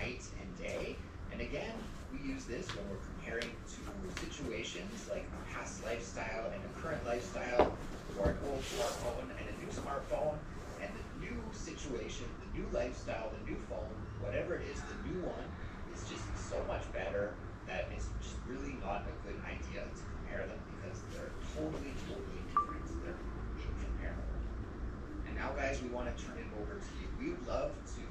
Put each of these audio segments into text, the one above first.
night and day. And again, we use this when we're comparing two situations like a past lifestyle and a current lifestyle, or an old smartphone and a new smartphone, and the new situation, the new lifestyle, the new phone, whatever it is, the new one is just so much better that it's just really not a good idea to compare them because they're totally, totally different. They're incomparable. And now, guys, we want to turn it over to you. We would love to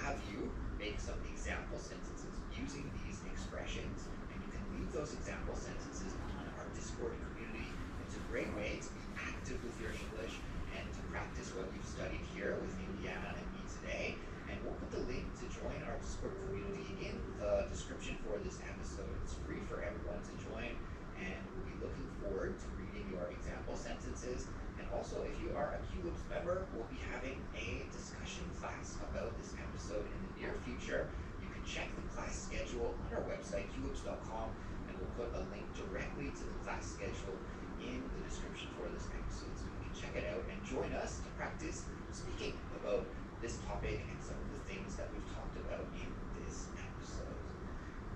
have you make some example sentences using these expressions, and you can leave those example sentences on our Discord community. It's a great way to be active with your English and to practice what you've studied here with Indiana and me today. And we'll put the link to join our Discord community in the description for this episode. It's free for everyone to join, and we'll be looking forward to reading your example sentences. And also, if you are a QLoops member, we'll be having a discussion class about this episode in the near future. You can check the class schedule on our website, qloops.com, and we'll put a link directly to the class schedule in the description for this episode. So you can check it out and join us to practice speaking about this topic and some of the things that we've talked about in this episode.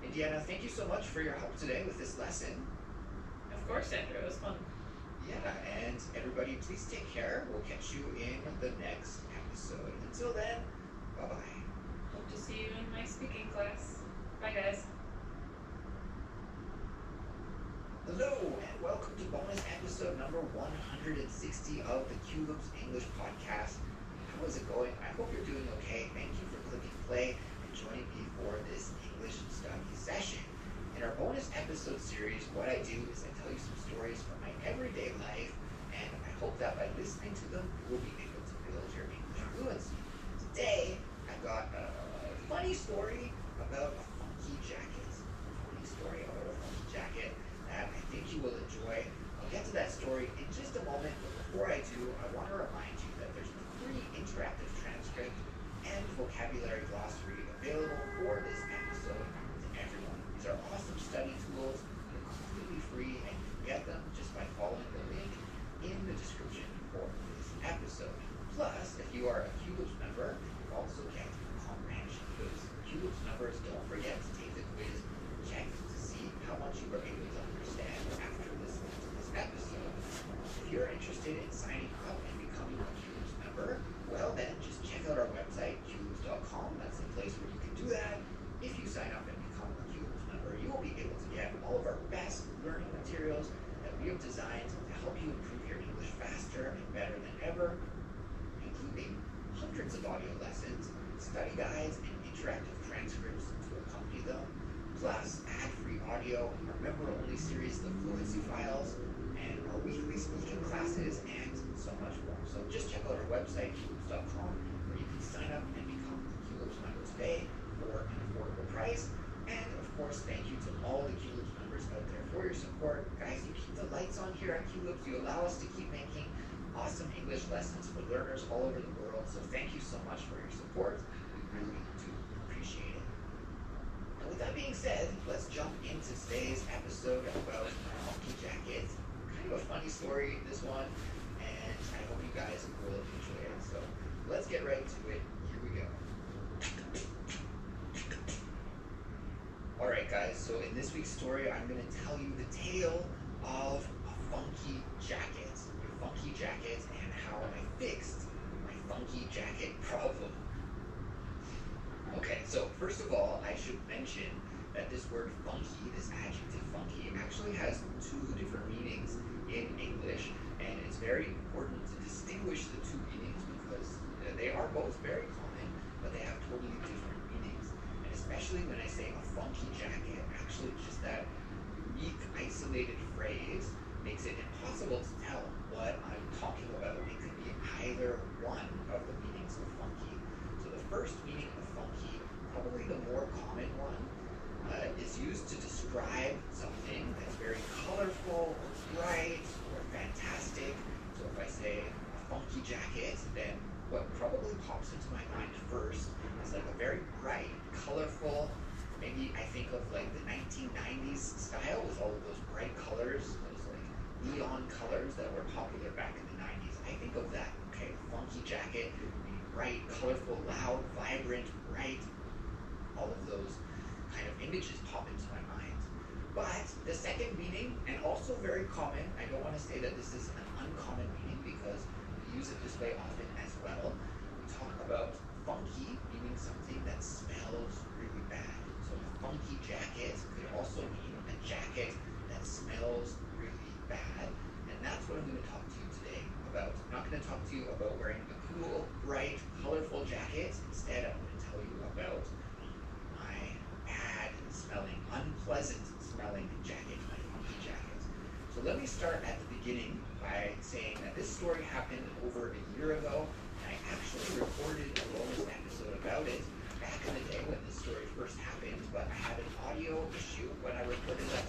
Indiana, thank you so much for your help today with this lesson. Of course, Andrew, it was fun. Yeah, and everybody, please take care. We'll catch you in the next episode. Until then, bye-bye. Hope to see you in my speaking class. Bye, guys. Hello, and welcome to bonus episode number 160 of the QLoops English podcast. How is it going? I hope you're doing okay. Thank you for clicking play and joining me for this English study session. In our bonus episode series, what I do is I tell you some stories from my everyday life, and I hope that by listening to them, you will be able to build your English fluency. Today, I've got a funny story about a funky jacket. That I think you will enjoy. I'll get to that story in just a moment, but before I do, I want to remind you that there's a free interactive transcript and vocabulary glossary available for this episode to everyone. These are awesome study tools. They're completely free, and you can get them just by following the link in the description for this episode. Plus, if you are a QLoops member, you also get a comprehension quiz. QLoops members, don't forget to take the quiz. Check to see how much you were able to understand after listening to this episode. If you're interested in signing up and becoming a QLoops member, well then, just check out our website, qloops.com. That's the place where you can do that. If you sign up and become a QLoops member, you will be able to get all of our best learning materials that we have designed to help you improve your English faster and better than ever, including hundreds of audio lessons, study guides, and interactive transcripts to accompany them, plus ad-free audio, our member-only series, the Fluency Files, and our weekly speaking classes, and so much more. So just check out our website, qloops.com, where you can sign up and become a QLoops member today for an affordable price. And of course, thank you to all the QLoops members out there for your support. Guys, you keep the lights on here at QLoops. You allow us to keep making awesome English lessons for learners all over the world. So thank you so much for your support. We really do appreciate it. And with that being said, let's jump into today's episode about funky jackets. Kind of a funny story, this one, and I hope you guys will enjoy it. So let's get right to it. Here we go. Alright guys, so in this week's story, I'm going to tell you the tale of a funky jacket. A funky jacket and how I fixed my funky jacket problem. Okay, so first of all, I should mention that this word funky, this adjective funky, actually has two different meanings in English, and it's very important to distinguish the two meanings because they are both very common, but they have totally different meanings. And especially when I say a funky jacket, actually just that unique, isolated phrase makes it impossible to tell what I'm talking about. It could be either one of the meanings of funky. So the first meaning of funky, probably the more common one, is used to describe something that's very colorful or bright or fantastic. So if I say a funky jacket, then what probably pops into my mind first is like a very bright, colorful, maybe I think of like the 1990s style with all of those bright colors, those like neon colors that were popular back in the 90s. I think of that, okay, funky jacket, bright, colorful, loud, vibrant, bright. all of those kind of images pop into my mind. But the second meaning, and also very common, I don't want to say that this is an uncommon meaning because we use it this way often as well. We talk about funky, meaning something that smells really bad. So a funky jacket could also mean a jacket that smells really bad. And that's what I'm going to talk to you today about. I'm not going to talk to you about wearing a cool, bright, colorful jacket. Instead, I'm going to tell you about my bad smelling, unpleasant smelling jacket, my funky jacket. So let me start at the beginning by saying that this story happened over a year ago, and I actually recorded a bonus episode about it back in the day when this story first happened, but I had an audio issue when I recorded that